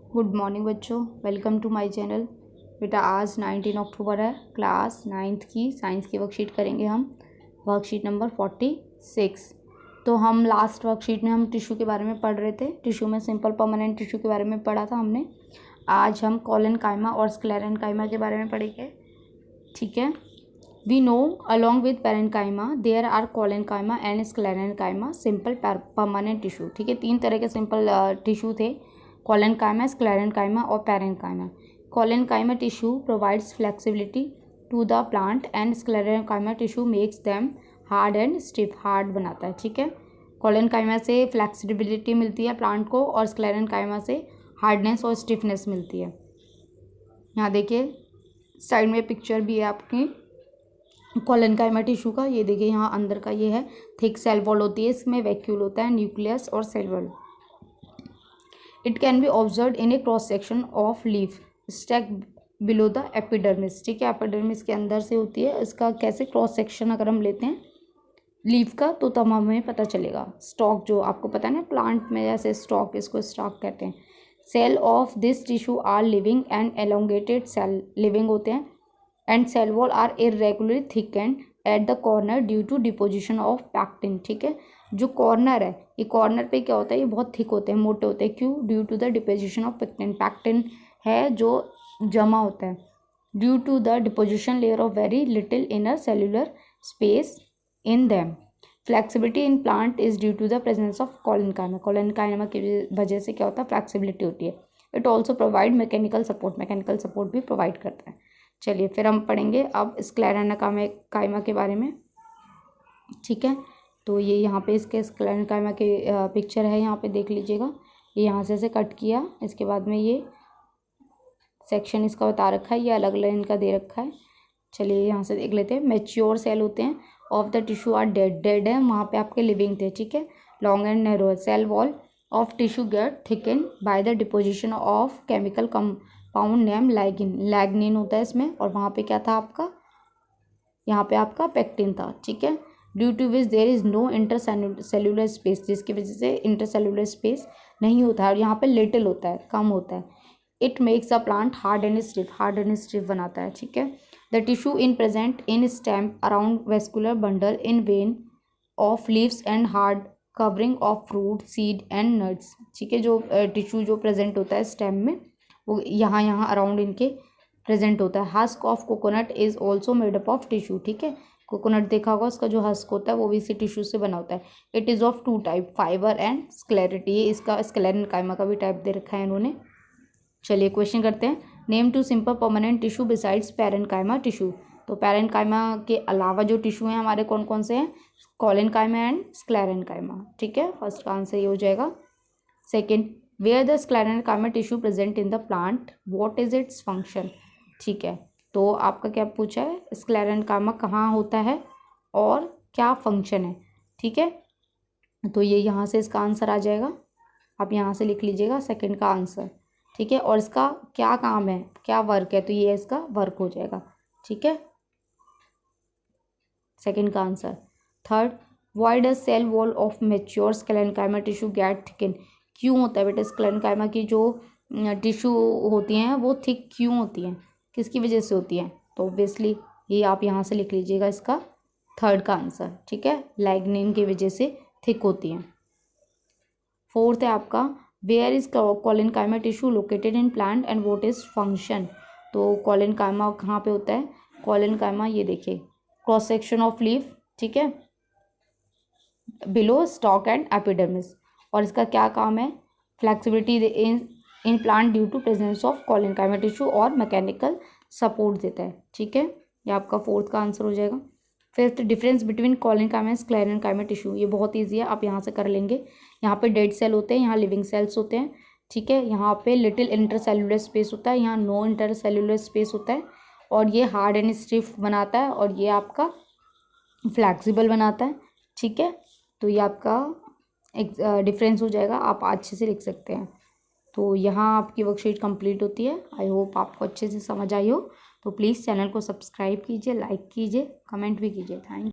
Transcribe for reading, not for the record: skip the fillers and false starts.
Good morning बच्चों, welcome to my channel. बेटा आज 19 अक्टूबर है, क्लास 9th की साइंस की वर्कशीट करेंगे हम, वर्कशीट नंबर 46। तो हम लास्ट वर्कशीट में हम टिश्यू के बारे में पढ़ रहे थे। टिश्यू में सिंपल परमानेंट टिश्यू के बारे में पढ़ा था हमने। आज हम कोलेनकाइमा और स्क्लेरेनकाइमा के बारे में पढ़ेंगे, ठीक है। We know along with parenchyma there are collenchyma and sclerenchyma simple permanent tissue, ठीक है। 3 तरह के सिंपल टिश्यू थे, कोलेनकाइमा, स्क्लेरेनकाइमा और parenchyma. Collenchyma tissue provides flexibility to the plant and sclerenchyma tissue makes them hard and stiff, hard बनाता है, ठीक है। कोलेनकाइमा से फ्लेक्सिबिलिटी मिलती है प्लांट को और स्क्लेरेनकाइमा से हार्डनेस और स्टिफनेस मिलती है। यहाँ देखिए साइड में पिक्चर भी है आपकी कोलेनकाइमा टिश्यू का। ये देखिए यहाँ अंदर का ये है, थिक सेल वॉल होती है, इसमें वैक्यूल होता है, न्यूक्लियस और cell wall. It can be observe in a cross section of leaf stack below the epidermis, ठीक है। एपिडर्मिस के अंदर से होती है। इसका कैसे क्रॉस सेक्शन अगर हम लेते हैं लीफ का तो तब हमें पता चलेगा। स्टॉक जो आपको पता है ना, प्लांट में जैसे स्टॉक, इसको स्टॉक कहते हैं। Cell of this tissue are living and elongated cell, living होते हैं, and cell wall are irregularly thickened at the corner due to deposition of pectin, ठीक है। जो कॉर्नर है, ये कॉर्नर पे क्या होता है, ये बहुत थिक होते हैं, मोटे होते हैं। क्यों? Due to the deposition of pectin. Pectin है जो जमा होता है due to the deposition layer of very little inner cellular space in them. Flexibility in plant is due to the presence of collenchyma. Collenchyma की वजह से क्या होता है, फ्लेक्सिबिलिटी होती है। It also provide mechanical support, mechanical support भी provide करता है। चलिए फिर हम पढ़ेंगे अब स्क्लेरेनकाइमा के बारे में, ठीक है। तो ये यहाँ पे इसके स्क्लेरेनकाइमा के पिक्चर है, यहाँ पे देख लीजिएगा। ये यहाँ से ऐसे कट किया, इसके बाद में ये सेक्शन इसका बता रखा है, ये अलग अलग इनका दे रखा है। चलिए यहाँ से देख लेते हैं। मैच्योर सेल होते हैं of the tissue are dead, dead है वहाँ पे आपके लिविंग थे, ठीक है। Long and narrow cell wall of tissue get thicken by the deposition of chemical compound name lignin, lignin होता है इसमें, और वहाँ पे क्या था आपका, यहाँ पे आपका पेक्टिन था, ठीक है। Due to which there is no intercellular space, जिसकी वजह से इंटरसेल्यूलर स्पेस नहीं होता है और यहाँ पे लिटिल होता है, कम होता है। It makes a plant hard and stiff, hard and stiff बनाता है, ठीक है। The tissue in present in stem around vascular bundle in when of leaves and hard covering of fruit seed and nuts, ठीक है। जो tissue जो present होता है स्टेम में, वो यहाँ अराउंड इनके प्रेजेंट होता है। Husk of coconut is also made up of tissue, ठीक है। कोकोनट देखा होगा, उसका जो हस्क होता है वो भी इसी टिश्यू से बना होता है। It is of 2 type, fibre and sclereid. ये इसका स्क्लेरेनकाइमा का भी टाइप दे रखा है इन्होंने। चलिए क्वेश्चन करते हैं। Name 2 simple permanent tissue besides parenchyma tissue. तो पेरेनकाइमा के अलावा जो टिश्यू हैं हमारे कौन कौन से हैं, कोलेनकाइमा एंड स्क्लेरेनकाइमा, ठीक है। फर्स्ट का आंसर ये हो जाएगा। Second, where the sclerenchyma tissue present in the plant, what is its function, ठीक है। तो आपका क्या पूछा है, स्क्लेरेनकाइमा कहाँ होता है और क्या फंक्शन है, ठीक है। तो ये यहाँ से इसका आंसर आ जाएगा, आप यहाँ से लिख लीजिएगा सेकंड का आंसर, ठीक है। और इसका क्या काम है, क्या वर्क है, तो ये इसका वर्क हो जाएगा, ठीक है, सेकंड का answer. Third, why does cell wall of mature sclerenchyma tissue get thicken, क्यों होता है बेटा स्क्लेरेनकाइमा की जो टिश्यू होती हैं वो थिक क्यों होती हैं, किसकी वजह से होती हैं, तो ऑब्वियसली ये आप यहाँ से लिख लीजिएगा इसका थर्ड का आंसर, ठीक है। लैग्निन की वजह से थिक होती हैं। फोर्थ है आपका, where is collenchyma tissue located in plant and what is function. तो कोलेनकाइमा कहाँ पे होता है, कोलेनकाइमा ये देखिए क्रॉस सेक्शन ऑफ लीफ, ठीक है, बिलो स्टॉक एंड एपिडर्मिस। और इसका क्या काम है, flexibility in plant due to presence of collenchyma tissue और मैकेनिकल सपोर्ट देता है, ठीक है। ये आपका फोर्थ का आंसर हो जाएगा। Fifth, difference between collenchyma and sclerenchyma tissue, ये बहुत ईजी है, आप यहाँ से कर लेंगे। यहाँ पे डेड सेल होते हैं, यहाँ लिविंग सेल्स होते हैं, ठीक है। यहाँ पे लिटिल इंटरसेल्यूलर स्पेस होता है, यहाँ नो इंटरसेल्यूलर स्पेस होता है, और ये हार्ड एंड स्टिफ बनाता है, और ये आपका फ्लैक्सिबल बनाता है, ठीक है। तो ये आपका एक डिफरेंस हो जाएगा, आप अच्छे से लिख सकते हैं। तो यहाँ आपकी वर्कशीट कंप्लीट होती है। आई होप आपको अच्छे से समझ आई हो। तो प्लीज़ चैनल को सब्सक्राइब कीजिए, लाइक कीजिए, कमेंट भी कीजिए। थैंक